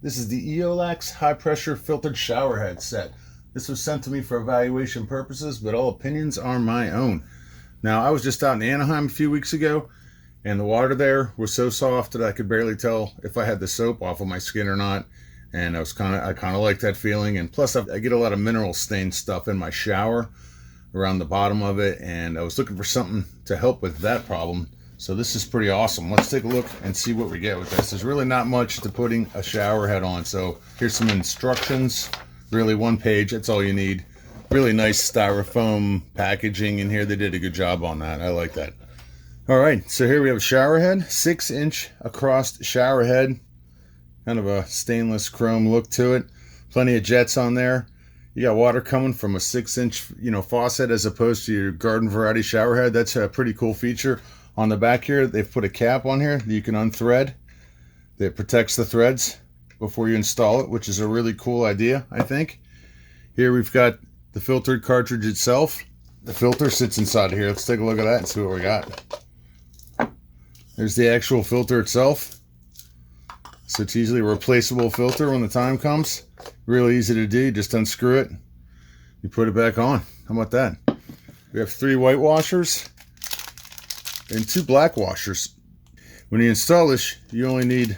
This is the Eolax high pressure filtered shower head set. This was sent to me for evaluation purposes, but all opinions are my own. Now, I was just out in Anaheim a few weeks ago, and the water there was so soft that I could barely tell if I had the soap off of my skin or not. And I kind of like that feeling. And plus, I get a lot of mineral stain stuff in my shower around the bottom of it, and I was looking for something to help with that problem. So this is pretty awesome. Let's take a look and see what we get with this. There's really not much to putting a shower head on. So here's some instructions. Really one page, that's all you need. Really nice styrofoam packaging in here. They did a good job on that. I like that. All right, so here we have a shower head, 6-inch across shower head. Kind of a stainless chrome look to it. Plenty of jets on there. You got water coming from a 6-inch, faucet as opposed to your garden variety shower head. That's a pretty cool feature. On the back here, they've put a cap on here that you can unthread. That protects the threads before you install it, which is a really cool idea, I think. Here we've got the filtered cartridge itself. The filter sits inside of here. Let's take a look at that and see what we got. There's the actual filter itself. So it's easily a replaceable filter when the time comes. Really easy to do. You just unscrew it. You put it back on. How about that? We have 3 white washers and 2 black washers. When you install this, you only need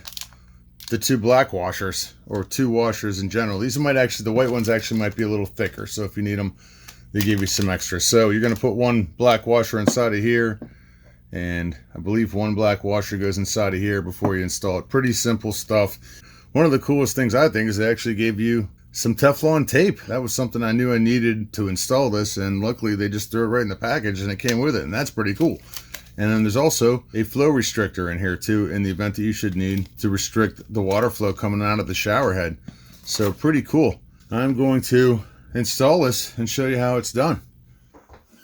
the 2 black washers, or 2 washers in general. These might actually, the white ones actually might be a little thicker, so if you need them, they give you some extra. So you're going to put 1 black washer inside of here, and I believe 1 black washer goes inside of here before you install it. Pretty simple stuff. One of the coolest things I think is they actually gave you some Teflon tape. That was something I knew I needed to install this, and luckily they just threw it right in the package and it came with it, and that's pretty cool. And then there's also a flow restrictor in here too, in the event that you should need to restrict the water flow coming out of the shower head. So pretty cool. I'm going to install this and show you how it's done.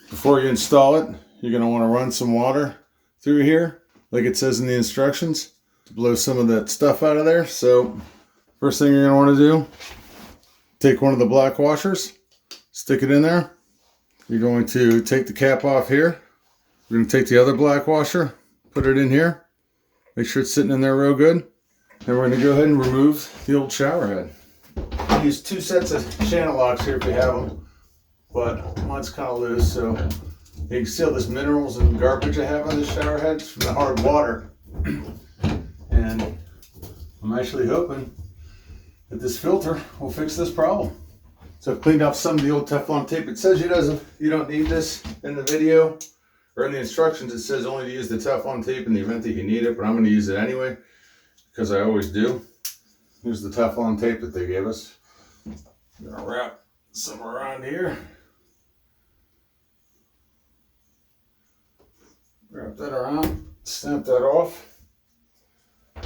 Before you install it, you're going to want to run some water through here, like it says in the instructions, to blow some of that stuff out of there. So first thing you're going to want to do, take one of the black washers, stick it in there. You're going to take the cap off here. We're going to take the other black washer, put it in here, make sure it's sitting in there real good. Then we're going to go ahead and remove the old shower head. I use 2 sets of channel locks here if you have them, but mine's kind of loose, so you can see all this minerals and garbage I have on this shower head from the hard water. And I'm actually hoping that this filter will fix this problem. So I've cleaned off some of the old Teflon tape. It says you don't need this in the video. Or in the instructions, it says only to use the Teflon tape in the event that you need it, but I'm going to use it anyway, because I always do. Here's the Teflon tape that they gave us. I'm going to wrap some around here. Wrap that around, snap that off.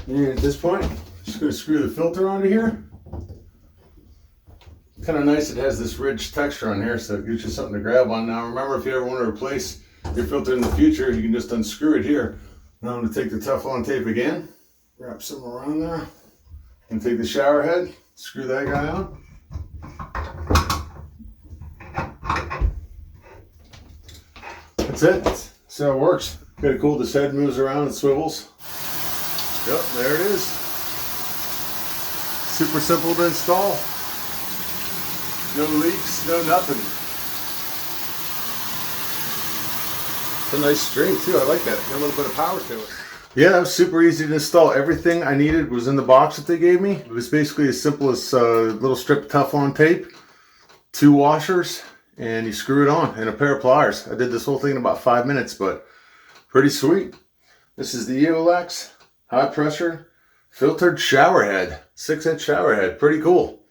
And at this point, just going to screw the filter onto here. Kind of nice, it has this ridged texture on here, so it gives you something to grab on. Now remember, if you ever want to replace your filter in the future, you can just unscrew it here. Now I'm going to take the Teflon tape again, wrap some around there, and take the shower head, screw that guy on. That's it. See how it works. Kind of cool, this head moves around and swivels. Yep, there it is. Super simple to install. No leaks, no nothing. It's a nice string too, I like that. Got a little bit of power to it. Yeah, it was super easy to install. Everything I needed was in the box that they gave me. It was basically as simple as a little strip of Teflon tape, 2 washers, and you screw it on, and a pair of pliers. I did this whole thing in about 5 minutes, but pretty sweet. This is the Eolax high pressure filtered shower head, 6-inch shower head. Pretty cool.